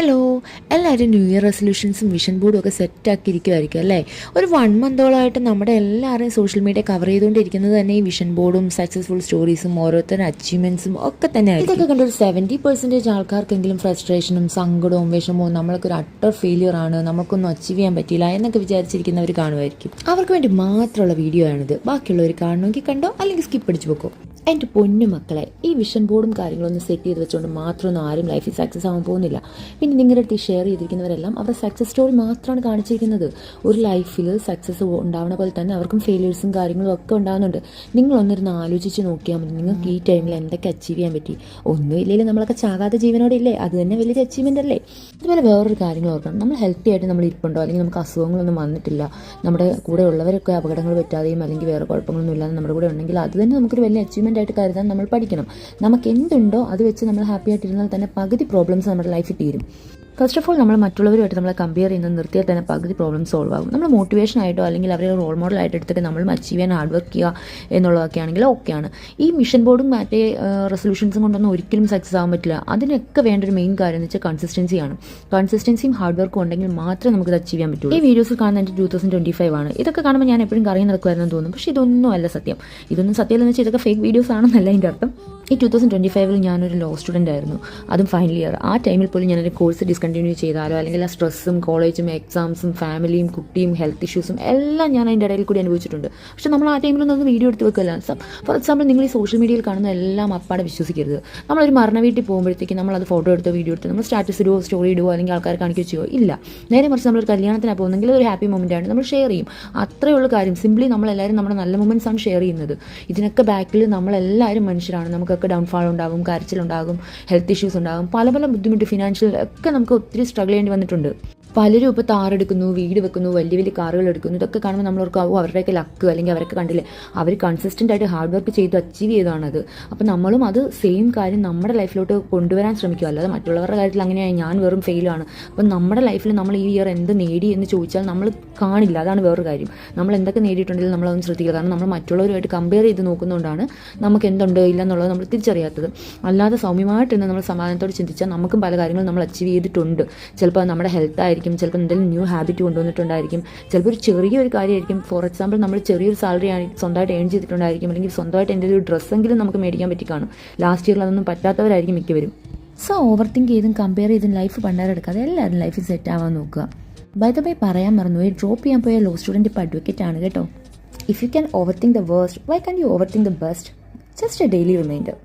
Hello, എല്ലാവരും new year റെസൊല്യൂഷൻസും vision ബോർഡും ഒക്കെ സെറ്റാക്കിയിരിക്കുമായിരിക്കും അല്ലേ. ഒരു 1 മന്തോളമായിട്ട് നമ്മുടെ എല്ലാവരെയും സോഷ്യൽ മീഡിയ കവർ ചെയ്തുകൊണ്ടിരിക്കുന്നത് തന്നെ ഈ വിഷൻ ബോർഡും സക്സസ്ഫുൾ സ്റ്റോറീസും ഓരോരുത്തരുടെ അച്ചീവ്മെൻറ്റ്സും ഒക്കെ തന്നെ ആയിരിക്കും. ഇതൊക്കെ കണ്ടൊരു 70% ആൾക്കാർക്കെങ്കിലും ഫ്രസ്ട്രേഷനും സങ്കടവും വിഷമവും നമ്മളൊക്കെ അട്ടർ ഫെയിലിയർ ആണ്, നമുക്കൊന്നും അച്ചീവ് ചെയ്യാൻ പറ്റിയില്ല എന്നൊക്കെ വിചാരിച്ചിരിക്കുന്നവർ കാണുമായിരിക്കും. അവർക്ക് വേണ്ടി മാത്രമുള്ള വീഡിയോ ആണിത്. ബാക്കിയുള്ളവർ കാണണമെങ്കിൽ കണ്ടോ, അല്ലെങ്കിൽ സ്കിപ്പ് അടിച്ച് പോക്കോ. എൻ്റെ പൊന്നു മക്കളെ, ഈ വിഷൻ ബോർഡും കാര്യങ്ങളൊന്നും സെറ്റ് ചെയ്ത് വെച്ചുകൊണ്ട് മാത്രമൊന്നും ആരും ലൈഫിൽ സക്സസ് ആവാൻ പോകുന്നില്ല. പിന്നെ നിങ്ങളുടെ അടുത്ത് ഷെയർ ചെയ്തിരിക്കുന്നവരെല്ലാം അവരുടെ സക്സസ് സ്റ്റോറി മാത്രമാണ് കാണിച്ചിരിക്കുന്നത്. ഒരു ലൈഫിൽ സക്സസ് ഉണ്ടാവുന്ന പോലെ തന്നെ അവർക്കും ഫെയിലിയേഴ്സും കാര്യങ്ങളും ഒക്കെ ഉണ്ടാകുന്നുണ്ട്. നിങ്ങളൊന്നിരുന്ന് ആലോചിച്ച് നോക്കിയാൽ മതി, നിങ്ങൾക്ക് ഈ ടൈമിൽ എന്തൊക്കെ അച്ചീവ് ചെയ്യാൻ പറ്റി. ഒന്നും ഇല്ലെങ്കിൽ നമ്മളൊക്കെ ചാകാത്ത ജീവനോടെ ഇല്ലേ, അത് തന്നെ വലിയൊരു അച്ചീവ്മെൻ്റ് അല്ലേ. അതുപോലെ വേറൊരു കാര്യങ്ങൾ ഓർക്കണം, നമ്മൾ ഹെൽത്തി ആയിട്ട് നമ്മൾ ഇരിപ്പുണ്ടോ, അല്ലെങ്കിൽ നമുക്ക് അസുഖങ്ങളൊന്നും വന്നിട്ടില്ല, നമ്മുടെ കൂടെ ഉള്ളവരൊക്കെ അപകടങ്ങൾ പറ്റാതെയും അല്ലെങ്കിൽ വേറെ കുഴപ്പങ്ങളൊന്നും ഇല്ലാതെ നമ്മുടെ കൂടെ ഉണ്ടെങ്കിൽ അത് തന്നെ നമുക്കൊരു വലിയ അച്ചീവ്മെൻ്റ് ആയിട്ട് കരുതാൻ നമ്മൾ പഠിക്കണം. നമുക്ക് എന്തുണ്ടോ അത് വെച്ച് നമ്മൾ ഹാപ്പി ആയിട്ടിരുന്നാൽ തന്നെ പകുതി പ്രോബ്ലംസ് നമ്മുടെ ലൈഫിൽ തീരും. ഫസ്റ്റ് ഓഫ് ഓൾ നമ്മൾ മറ്റുള്ളവരുമായിട്ട് നമ്മളെ കമ്പയർ ചെയ്യുന്നത് നിർത്തിയാൽ തന്നെ പകുതി പ്രോബ്ലം സോൾവ് ആകും. നമ്മൾ മോട്ടിവേഷൻ ആയിട്ടോ അല്ലെങ്കിൽ അവരെ റോൾ മോഡൽ ആയിട്ട് എടുത്തിട്ട് നമ്മളും അച്ചീവ് ചെയ്യാൻ ഹാർഡ് വർക്ക് ചെയ്യുക എന്നുള്ളതൊക്കെ ആണെങ്കിൽ ഓക്കെയാണ്. ഈ മിഷൻ ബോർഡും മറ്റേ റെസൊല്യൂഷൻസും കൊണ്ടൊന്നും ഒരിക്കലും സക്സസ് ആകാൻ പറ്റില്ല. അതിനൊക്കെ വേണ്ട ഒരു മെയിൻ കാര്യം എന്ന് വെച്ചാൽ കൺസിസ്റ്റൻസിയാണ്. കൺസിസ്റ്റൻസിയും ഹാർഡ് വർക്കും ഉണ്ടെങ്കിൽ മാത്രമേ നമുക്കത് അച്ചീവ് ചെയ്യാൻ പറ്റുള്ളൂ. ഈ വീഡിയോസിൽ കാണുന്ന എൻ്റെ 2025 ആണ്. ഇതൊക്കെ കാണുമ്പോൾ ഞാൻ എപ്പോഴും കറങ്ങി നടക്കുമായിരുന്നു തോന്നും. പക്ഷേ ഇതൊന്നും അല്ല സത്യം. ഇതൊന്നും സത്യമല്ലെന്ന് വെച്ചാൽ ഇതൊക്കെ ഫേക്ക് വീഡിയോസ് ആണെന്നല്ല എൻ്റെ അർത്ഥം. ഈ 2025 ഞാനൊരു ലോ സ്റ്റുഡൻ്റ് ആയിരുന്നു, അതും ഫൈനൽ ഇയർ. ആ ടൈമിൽ പോലും ഞാനൊരു കോഴ്സ് ഡിസ്കണ്ടിന്യൂ ചെയ്താലോ അല്ലെങ്കിൽ ആ സ്ട്രെസ്സും കോളേജും എക്സാംസും ഫാമിലിയും കുട്ടിയും ഹെൽത്ത് ഇഷ്യൂസും എല്ലാം ഞാൻ അതിൻ്റെ ഇടയിൽ കൂടി അനുഭവിച്ചിട്ടുണ്ട്. പക്ഷേ നമ്മൾ ആ ടൈമിലൊന്നും അത് വീഡിയോ എടുത്ത് വെക്കില്ല. ഫോർ എക്സാമ്പിൾ, നിങ്ങൾ ഈ സോഷ്യൽ മീഡിയയിൽ കാണുന്ന എല്ലാം അപ്പാടെ വിശ്വസിക്കരുത്. നമ്മളൊരു മരണ വീട്ടിൽ പോകുമ്പോഴത്തേക്ക് നമ്മളത് ഫോട്ടോ എടുത്തോ വീഡിയോ എടുത്തോ നമ്മൾ സ്റ്റാറ്റസ് ഇടുവോ സ്റ്റോറി ഇടുവോ അല്ലെങ്കിൽ ആൾക്കാർ കാണിക്കുകയോ ചെയ്യുമോ? ഇല്ല. നേരെ മറിച്ച് നമ്മളൊരു കല്യാണത്തിനാണ് പോകുന്നെങ്കിൽ ഒരു ഹാപ്പി മൊമെൻ്റ് ആണ് നമ്മൾ ഷെയർ ചെയ്യും. അത്രയേ ഉള്ളൂ കാര്യം. സിംപ്ലി നമ്മളെല്ലാവരും നമ്മുടെ നല്ല മൊമെൻറ്റ്സ് ആണ് ഷെയർ ചെയ്യുന്നത്. ഇതിനൊക്കെ ബാക്കിൽ നമ്മളെല്ലാവരും മനുഷ്യരാണ്. നമുക്കൊക്കെ ഡൗൺഫാൾ ഉണ്ടാകും, കരച്ചിലുണ്ടാകും, ഹെൽത്ത് ഇഷ്യൂസ് ഉണ്ടാകും, പല പല ബുദ്ധിമുട്ട്, ഫിനാൻഷ്യൽ ഒക്കെ നമുക്ക് ഒത്തിരി സ്ട്രഗിൾ ചെയ്യേണ്ടി വന്നിട്ടുണ്ട്. പലരും ഇപ്പോൾ താറെടുക്കുന്നു, വീട് വെക്കുന്നു, വലിയ വലിയ കാറുകൾ എടുക്കുന്നു. ഇതൊക്കെ കാണുമ്പോൾ നമ്മളവർക്ക് അവരുടെയൊക്കെ ലക്ക് അല്ലെങ്കിൽ അവരൊക്കെ കണ്ടില്ലേ, അവർ കൺസിസ്റ്റൻ്റ് ആയിട്ട് ഹാർഡ് വർക്ക് ചെയ്ത് അച്ചീവ് ചെയ്തതാണത്. അപ്പോൾ നമ്മളും അത് സെയിം കാര്യം നമ്മുടെ ലൈഫിലോട്ട് കൊണ്ടുവരാൻ ശ്രമിക്കുക. അല്ലാതെ മറ്റുള്ളവരുടെ കാര്യത്തിൽ അങ്ങനെയായി ഞാൻ വെറും ഫെയിലാണ്. അപ്പം നമ്മുടെ ലൈഫിൽ നമ്മൾ ഈ ഇയർ എന്ത് നേടി എന്ന് ചോദിച്ചാൽ നമ്മൾ കാണില്ല. അതാണ് വേറൊരു കാര്യം. നമ്മൾ എന്തൊക്കെ നേടിയിട്ടുണ്ടെങ്കിൽ നമ്മളതൊന്നും ശ്രദ്ധിക്കുക. കാരണം നമ്മൾ മറ്റുള്ളവരുമായിട്ട് കമ്പയർ ചെയ്ത് നോക്കുന്നതുകൊണ്ടാണ് നമുക്ക് എന്തുണ്ട് ഇല്ല എന്നുള്ളത് നമ്മൾ തിരിച്ചറിയാത്തത്. അല്ലാതെ സൗമ്യമായിട്ടിരുന്ന് നമ്മൾ സമാധാനത്തോട് ചിന്തിച്ചാൽ നമുക്കും പല കാര്യങ്ങളും നമ്മൾ അച്ചീവ് ചെയ്തിട്ടുണ്ട്. ചിലപ്പോൾ നമ്മുടെ ഹെൽത്ത് ആയിരിക്കും, ചിലപ്പോൾ എന്തെങ്കിലും ന്യൂ ഹാബിറ്റ് കൊണ്ടുവന്നിട്ടുണ്ടായിരിക്കും, ചിലപ്പോൾ ഒരു ചെറിയൊരു കാര്യമായിരിക്കും. ഫോർ എക്സാമ്പിൾ, നമ്മൾ ചെറിയൊരു സാലറി സ്വന്തമായിട്ട് ഏൺ ചെയ്തിട്ടുണ്ടായിരിക്കും, അല്ലെങ്കിൽ സ്വന്തമായിട്ട് എന്തെങ്കിലും ഒരു ഡ്രസ്സെങ്കിലും നമുക്ക് മേടിക്കാൻ പറ്റി കാണും. ലാസ്റ്റ് ഇയറിൽ അതൊന്നും പറ്റാത്തവരായിരിക്കും മിക്കവരും. സോ ഓവർ തിങ്ക് ചെയ്തും കമ്പയർ ചെയ്തും ലൈഫ് പണ്ടാരെടുക്കാതെ എല്ലാവരും ലൈഫിൽ സെറ്റ് ആവാൻ നോക്കുക. ബൈ ദ വേ പറയാൻ മറന്നുപോയി, ഡ്രോപ്പ് ചെയ്യാൻ പോയ ലോ സ്റ്റുഡൻറ്റ് ഇപ്പോൾ അഡ്വക്കേറ്റ് ആണ് കേട്ടോ. If you can over think the worst, why can you over think the best? Just a daily reminder.